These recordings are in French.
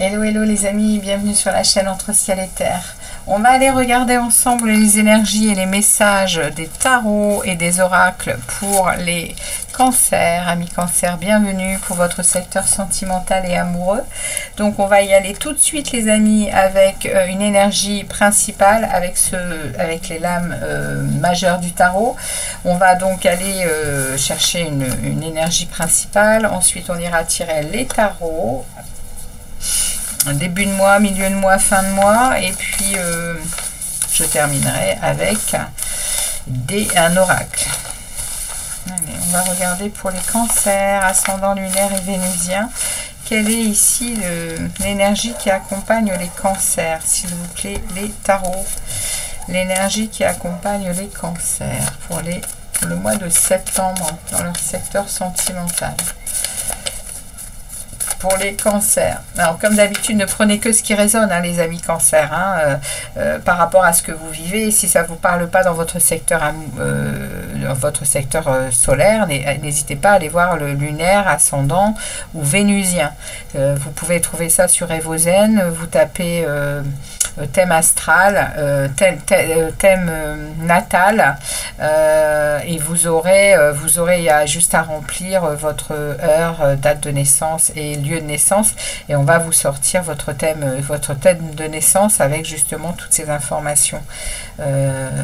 Hello, hello les amis, bienvenue sur la chaîne Entre Ciel et Terre. On va aller regarder ensemble les énergies et les messages des tarots et des oracles pour les cancers. Amis cancers, bienvenue pour votre secteur sentimental et amoureux. Donc on va y aller tout de suite les amis avec une énergie principale, avec les lames majeures du tarot. On va donc aller chercher une énergie principale. Ensuite on ira tirer les tarots. Début de mois, milieu de mois, fin de mois, et puis je terminerai avec un oracle. Allez, on va regarder pour les cancers, ascendant lunaire et vénusien. Quelle est ici l'énergie qui accompagne les cancers, s'il vous plaît, les tarots. L'énergie qui accompagne les cancers pour le mois de septembre dans leur secteur sentimental. Pour les cancers. Alors, comme d'habitude, ne prenez que ce qui résonne, hein, les amis cancers, hein, par rapport à ce que vous vivez. Si ça ne vous parle pas dans votre secteur, solaire, n'hésitez pas à aller voir le lunaire, ascendant ou vénusien. Vous pouvez trouver ça sur Evozen. Vous tapez thème astral, thème natal, et vous aurez il y a juste à remplir votre heure, date de naissance et lieu de naissance, et on va vous sortir votre thème de naissance avec justement toutes ces informations,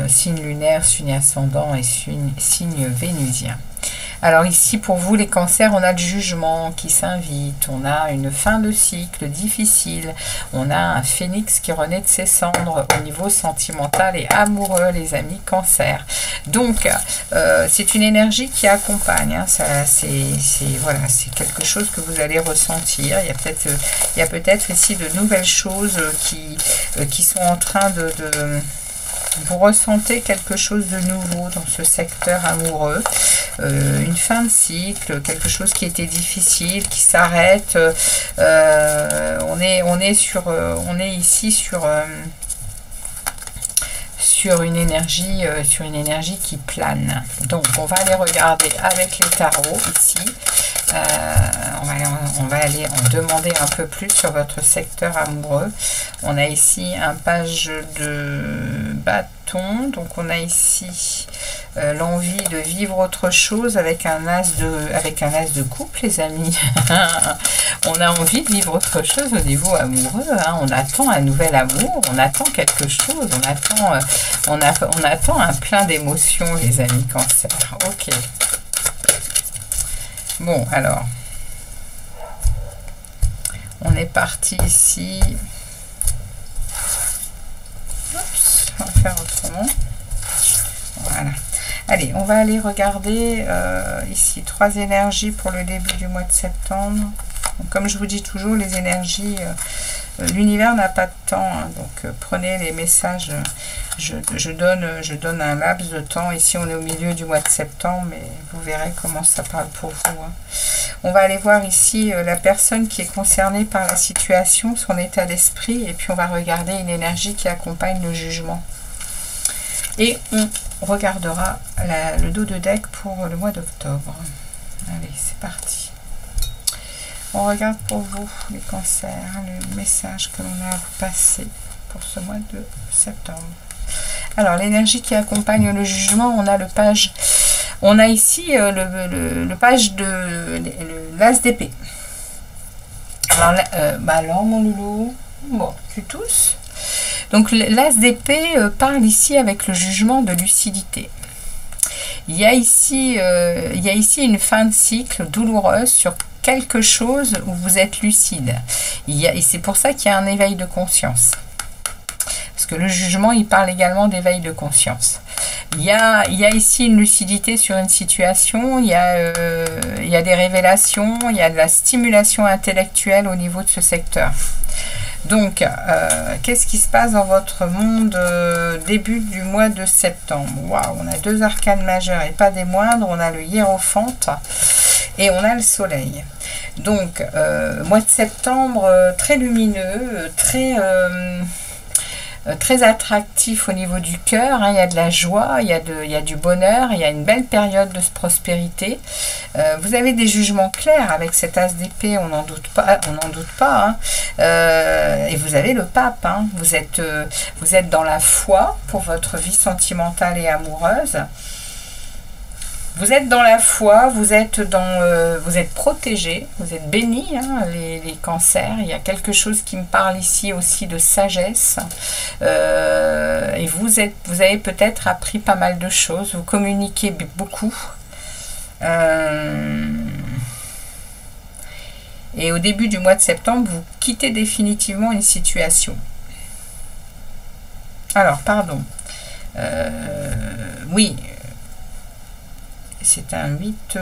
signe lunaire, signe ascendant et signe vénusien. Alors ici pour vous les cancers, on a le jugement qui s'invite, on a une fin de cycle difficile, on a un phénix qui renaît de ses cendres au niveau sentimental et amoureux les amis cancers. Donc c'est une énergie qui accompagne, hein, voilà, c'est quelque chose que vous allez ressentir. Il y a peut-être ici de nouvelles choses qui sont en train de vous ressentez quelque chose de nouveau dans ce secteur amoureux, une fin de cycle, quelque chose qui était difficile, qui s'arrête. On est ici sur une énergie qui plane. Donc on va aller regarder avec les tarots ici. On va aller en demander un peu plus sur votre secteur amoureux. On a ici un page de bâton, donc on a ici l'envie de vivre autre chose avec un as de coupe les amis. On a envie de vivre autre chose au niveau amoureux, hein. On attend un nouvel amour, on attend quelque chose, on attend un plein d'émotions les amis cancer. Ok. Bon, alors, on est parti ici. Oups, on va faire autrement. Voilà. Allez, on va aller regarder ici 3 énergies pour le début du mois de septembre. Donc, comme je vous dis toujours, les énergies, l'univers n'a pas de temps, hein, donc prenez les messages. Je donne un laps de temps. Ici, on est au milieu du mois de septembre, mais vous verrez comment ça parle pour vous, hein. On va aller voir ici la personne qui est concernée par la situation, son état d'esprit, et puis on va regarder une énergie qui accompagne le jugement. Et on regardera le dos de deck pour le mois d'octobre. Allez, c'est parti. On regarde pour vous, les cancers, le message que l'on a à vous passer pour ce mois de septembre. Alors, l'énergie qui accompagne le jugement, on a on a ici le page de l'as d'épée. Alors, mon loulou, bon, tu tousses. Donc, l'as d'épée parle ici avec le jugement de lucidité. Il y a ici une fin de cycle douloureuse sur quelque chose où vous êtes lucide. Et c'est pour ça qu'il y a un éveil de conscience. Parce que le jugement, il parle également d'éveil de conscience. Il y a ici une lucidité sur une situation, il y a des révélations, il y a de la stimulation intellectuelle au niveau de ce secteur. Donc, qu'est-ce qui se passe dans votre monde début du mois de septembre? Waouh, on a 2 arcanes majeures et pas des moindres. On a le hiérophante et on a le soleil. Donc, mois de septembre très lumineux, très... très attractif au niveau du cœur, hein. Il y a de la joie, il y a du bonheur, il y a une belle période de prospérité. Vous avez des jugements clairs avec cet as d'épée, on n'en doute pas, hein. Et vous avez le pape, hein. Vous êtes dans la foi pour votre vie sentimentale et amoureuse. Vous êtes dans la foi, vous êtes protégé, vous êtes béni, hein, les cancers. Il y a quelque chose qui me parle ici aussi de sagesse. Et vous avez peut-être appris pas mal de choses, vous communiquez beaucoup. Et au début du mois de septembre, vous quittez définitivement une situation. Alors, pardon. Oui. C'est un 8...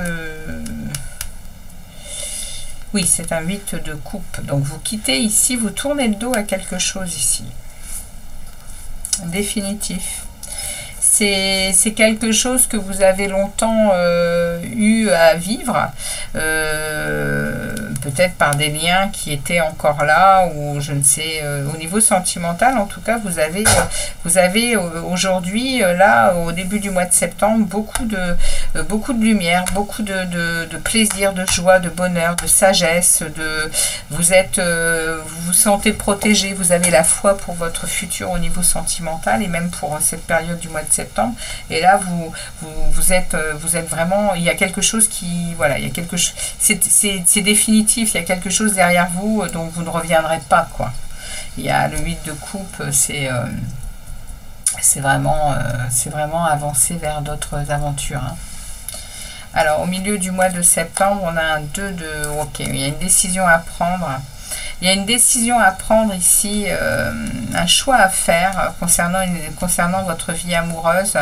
Oui, c'est un 8 de coupe. Donc, vous quittez ici, vous tournez le dos à quelque chose ici. Définitif. C'est quelque chose que vous avez longtemps eu à vivre, peut-être par des liens qui étaient encore là, ou je ne sais, au niveau sentimental, en tout cas, vous avez aujourd'hui, là, au début du mois de septembre, beaucoup de lumière, beaucoup de plaisir, de joie, de bonheur, de sagesse, vous vous sentez protégé, vous avez la foi pour votre futur au niveau sentimental, et même pour cette période du mois de septembre. Et là vous êtes vraiment, il y a quelque chose qui, voilà, il y a quelque chose, c'est définitif, il y a quelque chose derrière vous dont vous ne reviendrez pas, quoi. Il y a le 8 de coupe, c'est vraiment avancer vers d'autres aventures, hein. Alors au milieu du mois de septembre, on a un 2 de, ok, il y a une décision à prendre. Il y a une décision à prendre ici, un choix à faire concernant votre vie amoureuse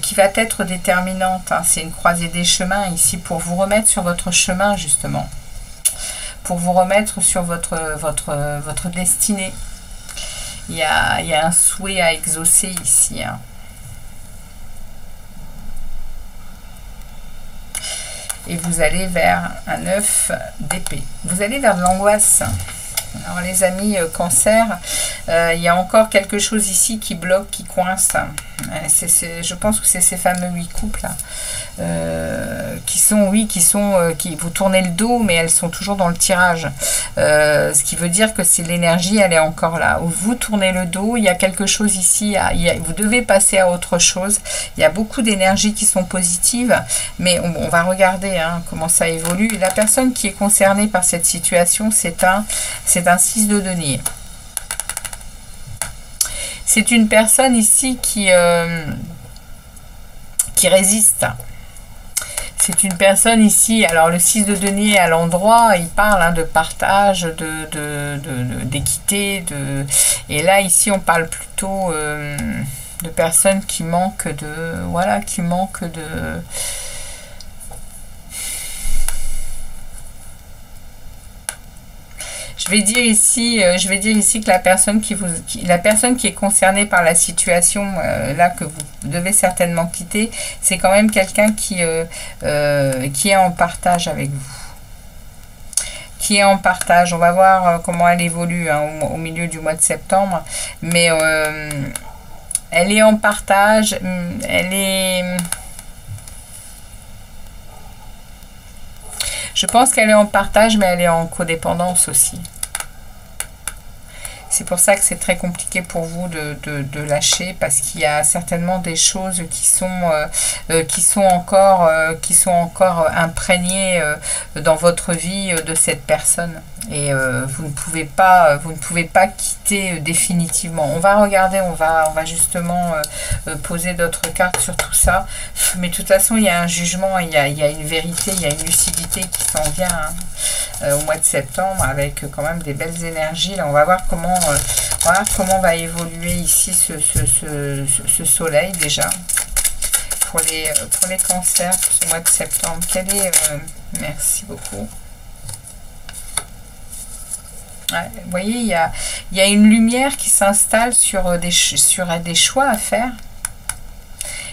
qui va être déterminante, hein. C'est une croisée des chemins ici pour vous remettre sur votre chemin, justement. Pour vous remettre sur votre destinée. Il y a un souhait à exaucer ici, hein. Et vous allez vers un 9 d'épée. Vous allez vers de l'angoisse. Alors les amis cancer, il y a encore quelque chose ici qui bloque, qui coince. Je pense que c'est ces fameux 8 couples là, qui vous tournez le dos, mais elles sont toujours dans le tirage. Ce qui veut dire que c'est l'énergie, elle est encore là. Vous tournez le dos, il y a quelque chose ici, vous devez passer à autre chose. Il y a beaucoup d'énergies qui sont positives, mais on va regarder, hein, comment ça évolue. La personne qui est concernée par cette situation, c'est un 6 de denier. C'est une personne ici qui résiste. C'est une personne ici, alors le 6 de denier à l'endroit, il parle, hein, de partage, d'équité, et là ici on parle plutôt de personnes qui manquent de, voilà, qui manquent de... Je vais dire ici que la personne qui est concernée par la situation là que vous devez certainement quitter, c'est quand même quelqu'un qui est en partage avec vous. Qui est en partage. On va voir comment elle évolue, hein, au milieu du mois de septembre. Mais elle est en partage. Je pense qu'elle est en partage, mais elle est en codépendance aussi. C'est pour ça que c'est très compliqué pour vous de lâcher, parce qu'il y a certainement des choses qui sont encore imprégnées dans votre vie de cette personne. Et vous ne pouvez pas quitter définitivement. On va regarder, on va justement poser d'autres cartes sur tout ça. Mais de toute façon, il y a un jugement, il y a une vérité, il y a une lucidité qui s'en vient, hein, au mois de septembre, avec quand même des belles énergies. Là, on va voir comment va évoluer ici ce soleil déjà. Pour les cancers, pour ce mois de septembre. Merci beaucoup. Ouais, vous voyez, il y a une lumière qui s'installe sur des choix à faire.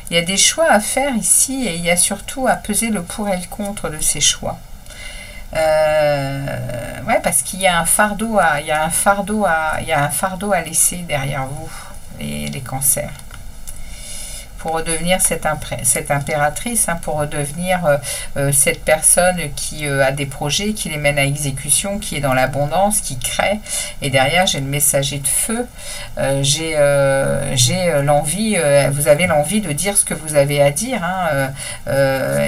Il y a des choix à faire ici, et il y a surtout à peser le pour et le contre de ces choix. Ouais, parce qu'il y a un fardeau à laisser derrière vous. cancers. Pour redevenir cette impératrice, hein, pour redevenir cette personne qui a des projets, qui les mène à exécution, qui est dans l'abondance, qui crée. Et derrière, j'ai le messager de feu. J'ai l'envie, vous avez l'envie de dire ce que vous avez à dire. Hein,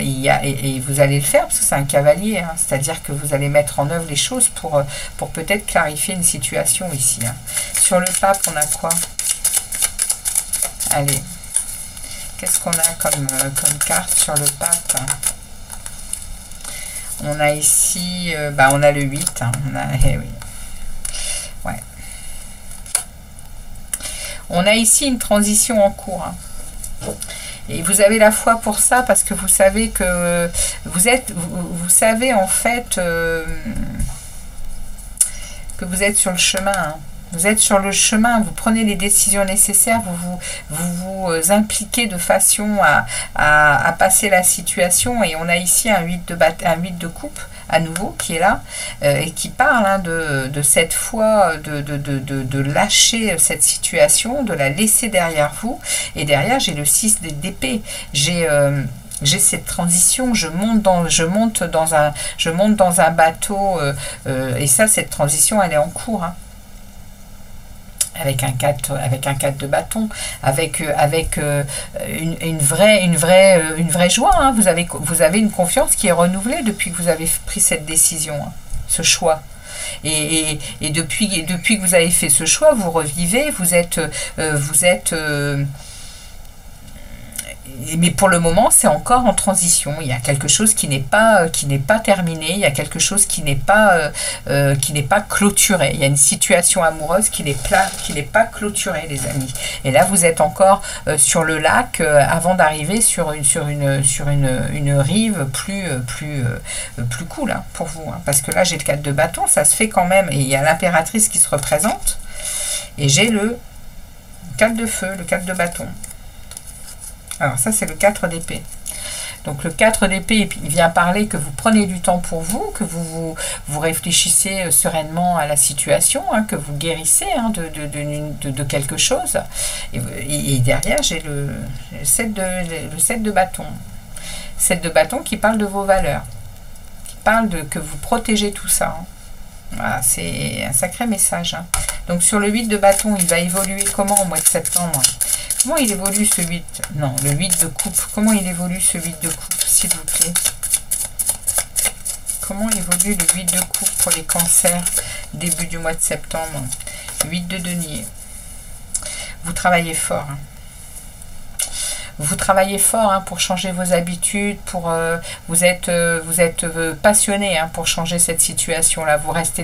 et vous allez le faire parce que c'est un cavalier. Hein, c'est-à-dire que vous allez mettre en œuvre les choses pour peut-être clarifier une situation ici. Hein. Sur le pape, on a quoi? Allez. Qu'est-ce qu'on a comme carte sur le pape? On a ici, on a le 8. Hein, oui. Ouais. On a ici une transition en cours. Hein. Et vous avez la foi pour ça parce que vous savez que vous savez en fait que vous êtes sur le chemin. Hein. Vous êtes sur le chemin, vous prenez les décisions nécessaires, vous impliquez de façon à passer la situation. Et on a ici un 8 de coupe à nouveau qui est là et qui parle hein, de cette foi, de lâcher cette situation, de la laisser derrière vous. Et derrière, j'ai le 6 d'épée. J'ai cette transition, je monte dans un bateau et ça, cette transition, elle est en cours. Hein. Avec un 4 de bâton, avec une vraie joie. Hein. Vous avez une confiance qui est renouvelée depuis que vous avez pris cette décision, hein, ce choix. Et depuis que vous avez fait ce choix, vous revivez, vous êtes mais pour le moment, c'est encore en transition. Il y a quelque chose qui n'est pas terminé. Il y a quelque chose qui n'est pas clôturé. Il y a une situation amoureuse qui n'est pas clôturée, les amis. Et là, vous êtes encore sur le lac avant d'arriver sur une rive plus cool hein, pour vous. Hein. Parce que là, j'ai le 4 de bâton, ça se fait quand même. Et il y a l'impératrice qui se représente. Et j'ai le 4 de feu, le 4 de bâton. Alors ça, c'est le 4 d'épée. Donc le 4 d'épée, il vient parler que vous prenez du temps pour vous, que vous réfléchissez sereinement à la situation, hein, que vous guérissez hein, de quelque chose. Et derrière, j'ai le 7 de bâton. 7 de bâton qui parle de vos valeurs, qui parle que vous protégez tout ça. Hein. Voilà, c'est un sacré message. Hein. Donc sur le 8 de bâton, il va évoluer comment au mois de septembre? Comment il évolue ce 8? Non, le 8 de coupe. Comment il évolue ce 8 de coupe, s'il vous plaît? Comment évolue le 8 de coupe pour les cancers début du mois de septembre? 8 de denier. Vous travaillez fort. Hein. Vous travaillez fort hein, pour changer vos habitudes, vous êtes passionné hein, pour changer cette situation-là. Vous restez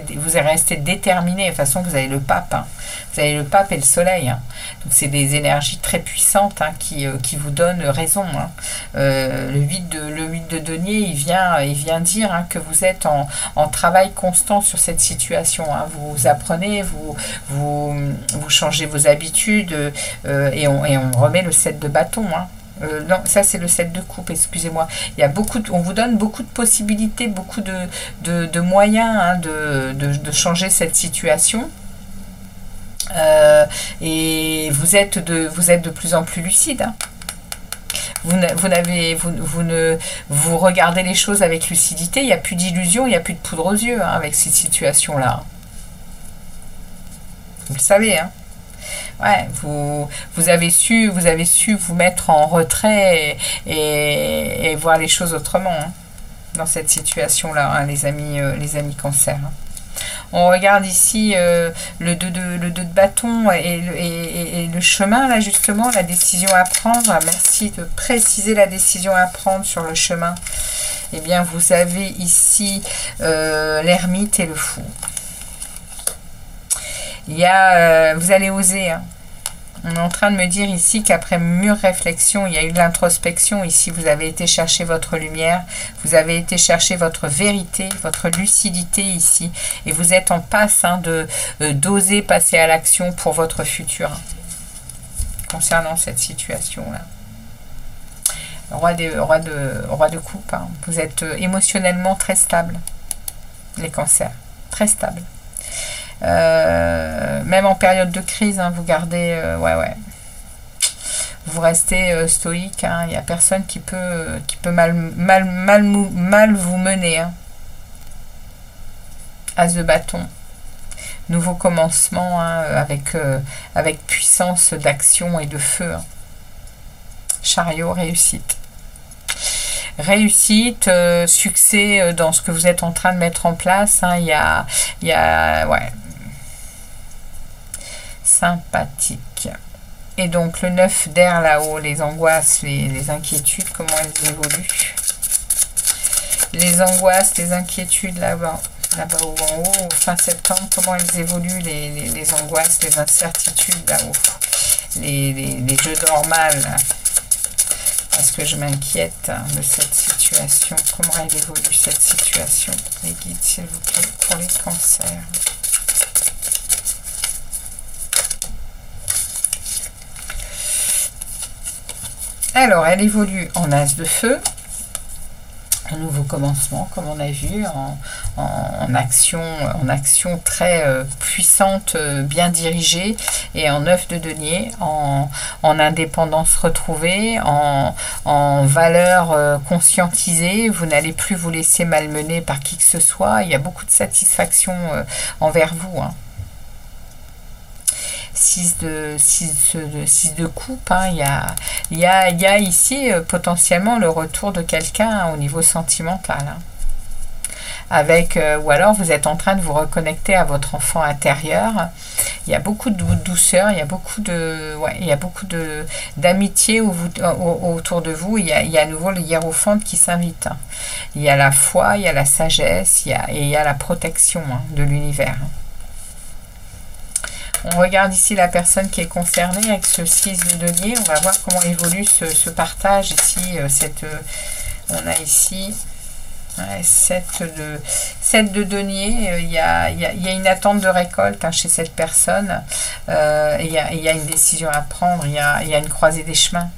déterminé. De toute façon, vous avez le pape. Hein. Vous avez le pape et le soleil. Hein. Donc, c'est des énergies très puissantes hein, qui vous donnent raison. Hein. Le 8 de denier, il vient dire hein, que vous êtes en travail constant sur cette situation. Hein. Vous apprenez, vous changez vos habitudes et on remet le 7 de bâton. Hein. Non, ça c'est le 7 de coupe, excusez-moi. Il y a on vous donne beaucoup de possibilités, beaucoup de moyens hein, de changer cette situation. Et vous êtes de plus en plus lucide. Hein. Vous regardez les choses avec lucidité. Il n'y a plus d'illusion, il n'y a plus de poudre aux yeux hein, avec cette situation-là. Vous le savez, hein. Ouais, vous avez su vous mettre en retrait et voir les choses autrement hein, dans cette situation-là, hein, les amis cancer. Hein. On regarde ici le 2 de bâton et le chemin, là justement, la décision à prendre. Merci de préciser la décision à prendre sur le chemin. Eh bien, vous avez ici l'ermite et le fou. Il y a, vous allez oser. Hein. On est en train de me dire ici qu'après mûre réflexion, il y a eu de l'introspection. Ici, vous avez été chercher votre lumière. Vous avez été chercher votre vérité, votre lucidité ici. Et vous êtes en passe hein, d'oser passer à l'action pour votre futur. Hein, concernant cette situation-là. Roi de coupe. Hein. Vous êtes émotionnellement très stable. Les cancers. Très stable. Même en période de crise, hein, vous gardez... ouais. vous restez stoïque, hein. Il n'y a personne qui peut mal vous mener, hein. As de bâton. Nouveau commencement, hein, avec puissance d'action et de feu, hein. Chariot, réussite. Réussite, succès dans ce que vous êtes en train de mettre en place, hein. Il y a ouais, sympathique. Et donc le 9 d'air là-haut, les angoisses, les inquiétudes, comment elles évoluent. Les angoisses, les inquiétudes là-bas ou en haut, fin septembre, comment elles évoluent, les angoisses, les incertitudes là-haut. Les jeux normales, parce que je m'inquiète de cette situation. Comment elle évolue cette situation? Les guides, s'il vous plaît, pour les cancers. Alors, elle évolue en as de feu. Un nouveau commencement, comme on a vu, en action très puissante, bien dirigée, et en 9 de denier, en indépendance retrouvée, en valeur conscientisée. Vous n'allez plus vous laisser malmener par qui que ce soit. Il y a beaucoup de satisfaction envers vous, hein. 6 de coupe, hein. Il y a ici potentiellement le retour de quelqu'un, hein, au niveau sentimental, hein. Avec, ou alors vous êtes en train de vous reconnecter à votre enfant intérieur. Il y a beaucoup de douceur, il y a beaucoup d'amitié autour de vous. Il y a à nouveau le hiérophante qui s'invite, hein. Il y a la foi, il y a la sagesse, et il y a la protection, hein, de l'univers. On regarde ici la personne qui est concernée avec ce 6 de denier. On va voir comment évolue ce partage ici. On a ici 7 de denier. Il y a une attente de récolte, hein, chez cette personne. Il y a une décision à prendre. Il y a une croisée des chemins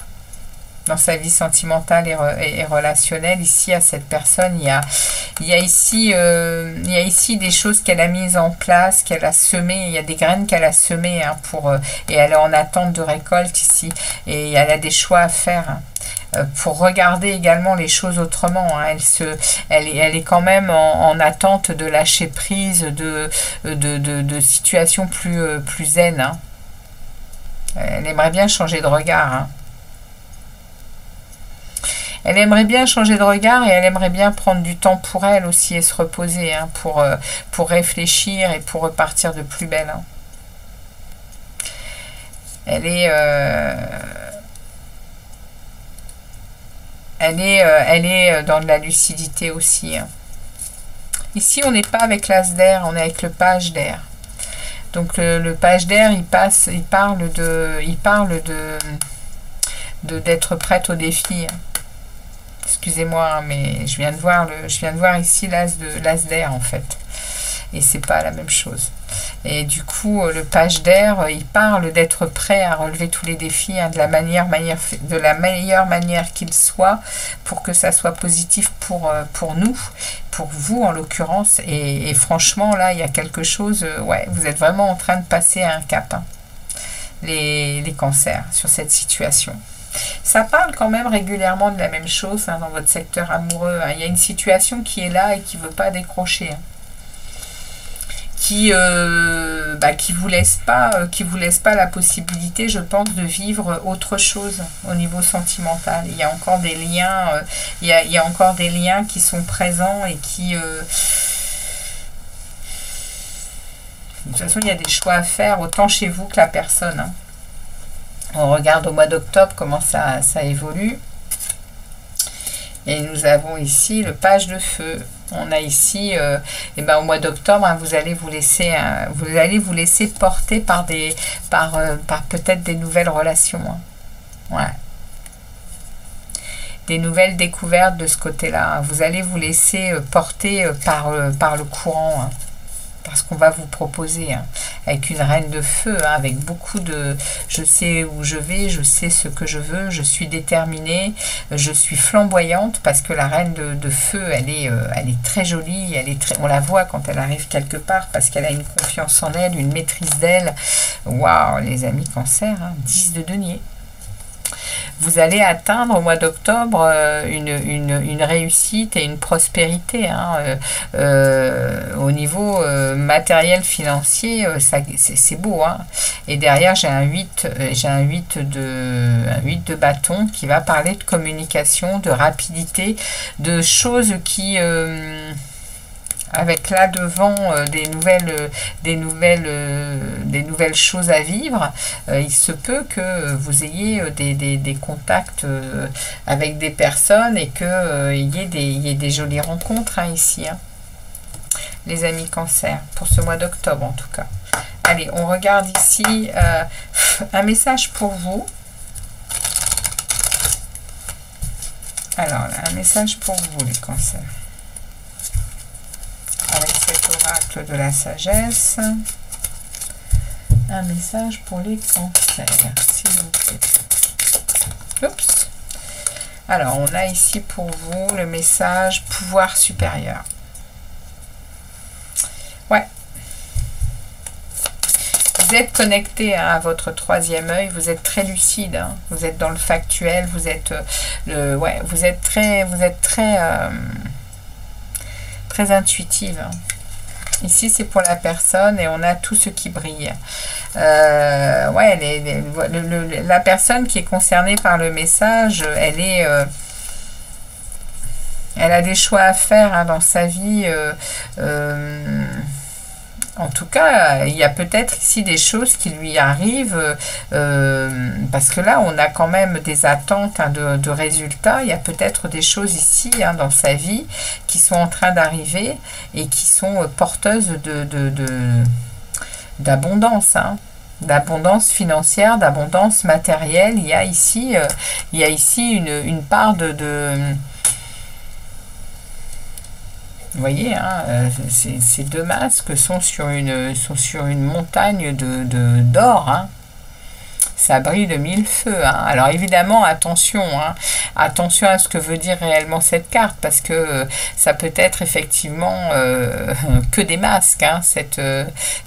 dans sa vie sentimentale et relationnelle. Ici, à cette personne, il y a ici des choses qu'elle a mises en place, qu'elle a semées. Il y a des graines qu'elle a semées, hein, et elle est en attente de récolte ici. Et elle a des choix à faire, hein, pour regarder également les choses autrement, hein. Elle est quand même en attente de lâcher prise, de situations plus zen, hein. Elle aimerait bien changer de regard, hein. Elle aimerait bien changer de regard, et elle aimerait bien prendre du temps pour elle aussi et se reposer, hein, pour réfléchir et pour repartir de plus belle, hein. Elle est dans de la lucidité aussi, hein. Ici, on n'est pas avec l'as d'air, on est avec le page d'air. Donc le page d'air, il parle d'être prête au défi, hein. Excusez-moi, hein, mais je viens de voir ici l'as d'air, en fait. Et c'est pas la même chose. Et du coup, le page d'air, il parle d'être prêt à relever tous les défis, hein, de la meilleure manière qu'il soit, pour que ça soit positif pour nous, pour vous en l'occurrence. Et franchement, là, il y a quelque chose, ouais, vous êtes vraiment en train de passer à un cap, hein, les cancers, sur cette situation. Ça parle quand même régulièrement de la même chose, hein, dans votre secteur amoureux, hein. Il y a une situation qui est là et qui ne veut pas décrocher, hein. Qui vous laisse pas la possibilité, je pense, de vivre autre chose au niveau sentimental. Il y a encore des liens, il y a encore des liens qui sont présents et qui de toute façon, il y a des choix à faire, autant chez vous que la personne, hein. On regarde au mois d'octobre comment ça évolue. Et nous avons ici le page de feu. On a ici, au mois d'octobre, hein, vous allez vous laisser porter par peut-être des nouvelles relations, hein. Ouais. Des nouvelles découvertes de ce côté-là, hein. Vous allez vous laisser porter par le courant, hein, parce qu'on va vous proposer, hein, avec une reine de feu, hein, avec beaucoup de je sais où je vais, je sais ce que je veux, je suis déterminée, je suis flamboyante, parce que la reine de feu, elle est très jolie, on la voit quand elle arrive quelque part, parce qu'elle a une confiance en elle, une maîtrise d'elle. Waouh, les amis cancer, hein, 10 de denier. vous allez atteindre au mois d'octobre une réussite et une prospérité, hein, au niveau matériel financier, c'est beau, hein. Et derrière j'ai un 8 de bâton qui va parler de communication, de rapidité, de choses qui avec là devant des nouvelles choses à vivre. Il se peut que vous ayez des contacts avec des personnes et que il y ait des jolies rencontres, hein, ici, hein, les amis Cancer, pour ce mois d'octobre en tout cas. Allez, on regarde ici un message pour vous. Alors là, un message pour vous les cancers. Avec cet oracle de la sagesse. Un message pour les cancers, s'il vous plaît. Oups. Alors, on a ici pour vous le message pouvoir supérieur. Ouais. Vous êtes connecté, hein, à votre troisième œil, vous êtes très lucide, hein, vous êtes dans le factuel, vous êtes vous êtes très intuitive, hein. Ici c'est pour la personne et on a tout ce qui brille. Ouais, la personne qui est concernée par le message, elle a des choix à faire, hein, dans sa vie. En tout cas, il y a peut-être ici des choses qui lui arrivent, parce que là, on a quand même des attentes, hein, de résultats. Il y a peut-être des choses ici, hein, dans sa vie qui sont en train d'arriver et qui sont porteuses d'abondance, hein, d'abondance financière, d'abondance matérielle. Il y a ici une part vous voyez, hein, ces deux masques sont sur une montagne d'or, hein. Ça brille de mille feux, hein. Alors évidemment, attention, hein, attention à ce que veut dire réellement cette carte, parce que ça peut être effectivement que des masques, hein,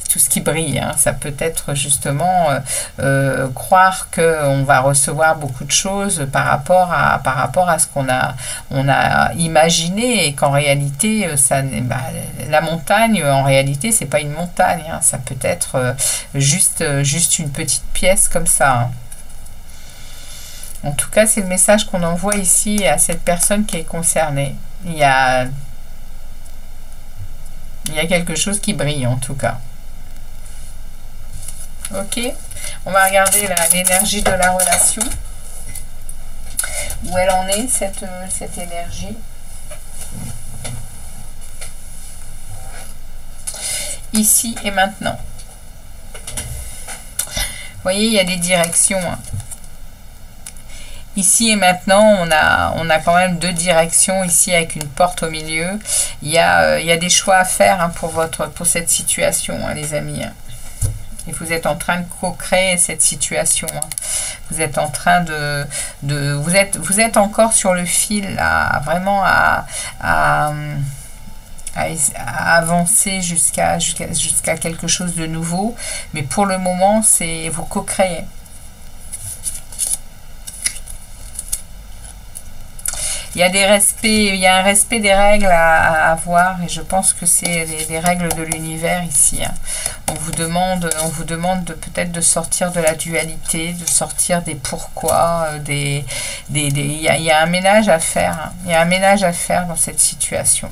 tout ce qui brille, hein. Ça peut être justement croire qu'on va recevoir beaucoup de choses par rapport à ce qu'on a imaginé, et qu'en réalité, la montagne, en réalité, c'est pas une montagne, hein. Ça peut être juste une petite pièce comme ça. En tout cas, c'est le message qu'on envoie ici à cette personne qui est concernée. Il y a quelque chose qui brille, en tout cas. Ok, on va regarder l'énergie de la relation. Où elle en est, cette énergie. Ici et maintenant. Vous voyez, il y a des directions, hein. Ici et maintenant, on a quand même deux directions ici avec une porte au milieu. Il y a des choix à faire, hein, pour cette situation, hein, les amis. Et vous êtes en train de co-créer cette situation, hein. Vous êtes en train vous êtes encore sur le fil, là, vraiment à avancer jusqu'à quelque chose de nouveau, mais pour le moment c'est vous co-créez. Il y a un respect des règles à avoir, et je pense que c'est les règles de l'univers ici, hein. On vous demande peut-être de sortir de la dualité, de sortir des pourquoi, il y a un ménage à faire, hein. Il y a un ménage à faire dans cette situation.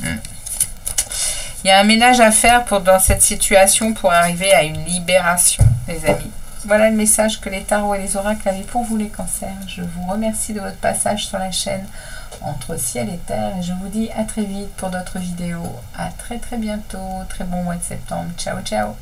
Il y a un ménage à faire dans cette situation pour arriver à une libération, les amis. Voilà le message que les tarots et les oracles avaient pour vous, les cancers. Je vous remercie de votre passage sur la chaîne Entre Ciel et Terre, et je vous dis à très vite pour d'autres vidéos. À très bientôt. Très bon mois de septembre. Ciao, ciao.